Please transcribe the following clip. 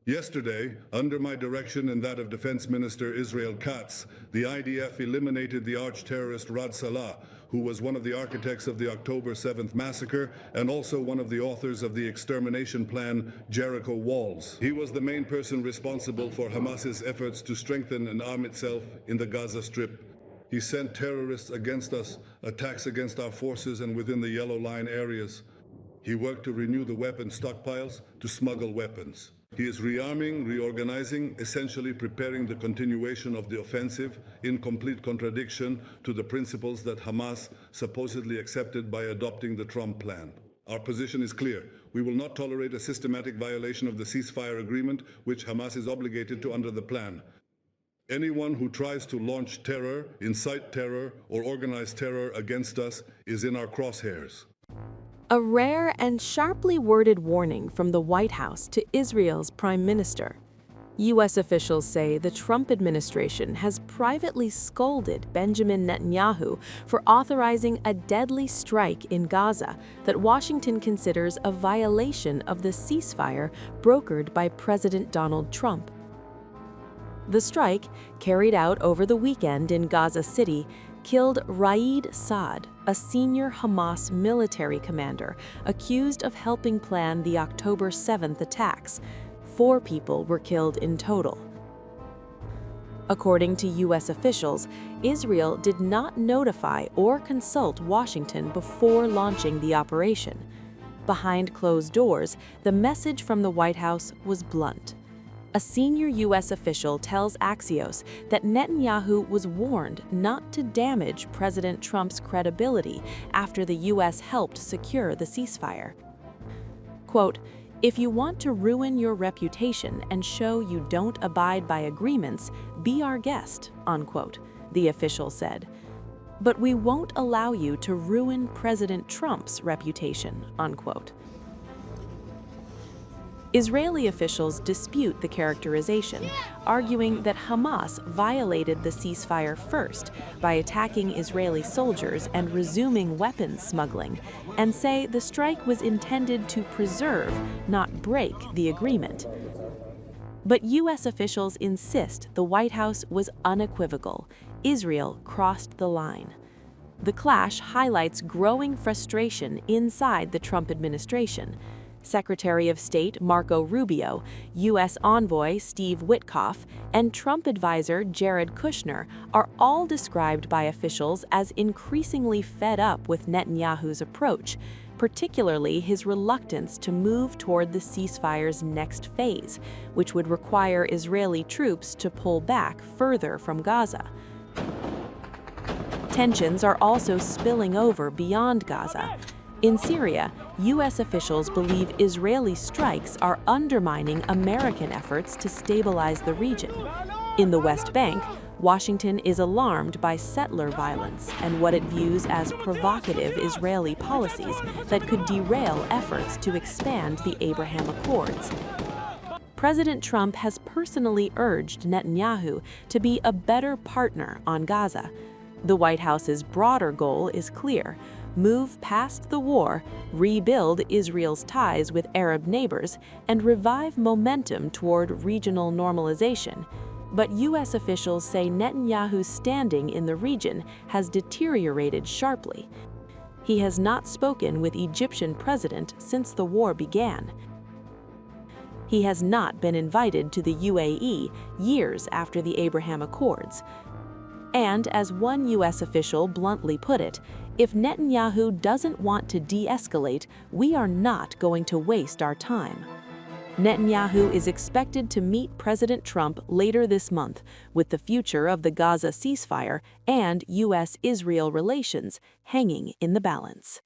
Yesterday, under my direction and that of Defense Minister Israel Katz, the IDF eliminated the arch-terrorist Rad Salah, who was one of the architects of the October 7th massacre and also one of the authors of the extermination plan Jericho Walls. He was the main person responsible for Hamas's efforts to strengthen and arm itself in the Gaza Strip. He sent terrorists against us, attacks against our forces and within the Yellow Line areas. He worked to renew the weapon stockpiles, to smuggle weapons. He is rearming, reorganizing, essentially preparing the continuation of the offensive in complete contradiction to the principles that Hamas supposedly accepted by adopting the Trump plan. Our position is clear. We will not tolerate a systematic violation of the ceasefire agreement, which Hamas is obligated to under the plan. Anyone who tries to launch terror, incite terror, or organize terror against us is in our crosshairs. A rare and sharply worded warning from the White House to Israel's prime minister. U.S. officials say the Trump administration has privately scolded Benjamin Netanyahu for authorizing a deadly strike in Gaza that Washington considers a violation of the ceasefire brokered by President Donald Trump. The strike, carried out over the weekend in Gaza City, killed Raed Saad, a senior Hamas military commander accused of helping plan the October 7th attacks. 4 people were killed in total. According to U.S. officials, Israel did not notify or consult Washington before launching the operation. Behind closed doors, the message from the White House was blunt. A senior U.S. official tells Axios that Netanyahu was warned not to damage President Trump's credibility after the U.S. helped secure the ceasefire. Quote, "If you want to ruin your reputation and show you don't abide by agreements, be our guest," unquote, the official said. "But we won't allow you to ruin President Trump's reputation," unquote. Israeli officials dispute the characterization, arguing that Hamas violated the ceasefire first by attacking Israeli soldiers and resuming weapons smuggling, and say the strike was intended to preserve, not break, the agreement. But U.S. officials insist the White House was unequivocal. Israel crossed the line. The clash highlights growing frustration inside the Trump administration. Secretary of State Marco Rubio, U.S. envoy Steve Witkoff, and Trump advisor Jared Kushner are all described by officials as increasingly fed up with Netanyahu's approach, particularly his reluctance to move toward the ceasefire's next phase, which would require Israeli troops to pull back further from Gaza. Tensions are also spilling over beyond Gaza. In Syria, U.S. officials believe Israeli strikes are undermining American efforts to stabilize the region. In the West Bank, Washington is alarmed by settler violence and what it views as provocative Israeli policies that could derail efforts to expand the Abraham Accords. President Trump has personally urged Netanyahu to be a better partner on Gaza. The White House's broader goal is clear: move past the war, rebuild Israel's ties with Arab neighbors, and revive momentum toward regional normalization. But U.S. officials say Netanyahu's standing in the region has deteriorated sharply. He has not spoken with Egyptian president since the war began. He has not been invited to the UAE years after the Abraham Accords. And as one U.S. official bluntly put it, if Netanyahu doesn't want to de-escalate, we are not going to waste our time. Netanyahu is expected to meet President Trump later this month, with the future of the Gaza ceasefire and U.S.-Israel relations hanging in the balance.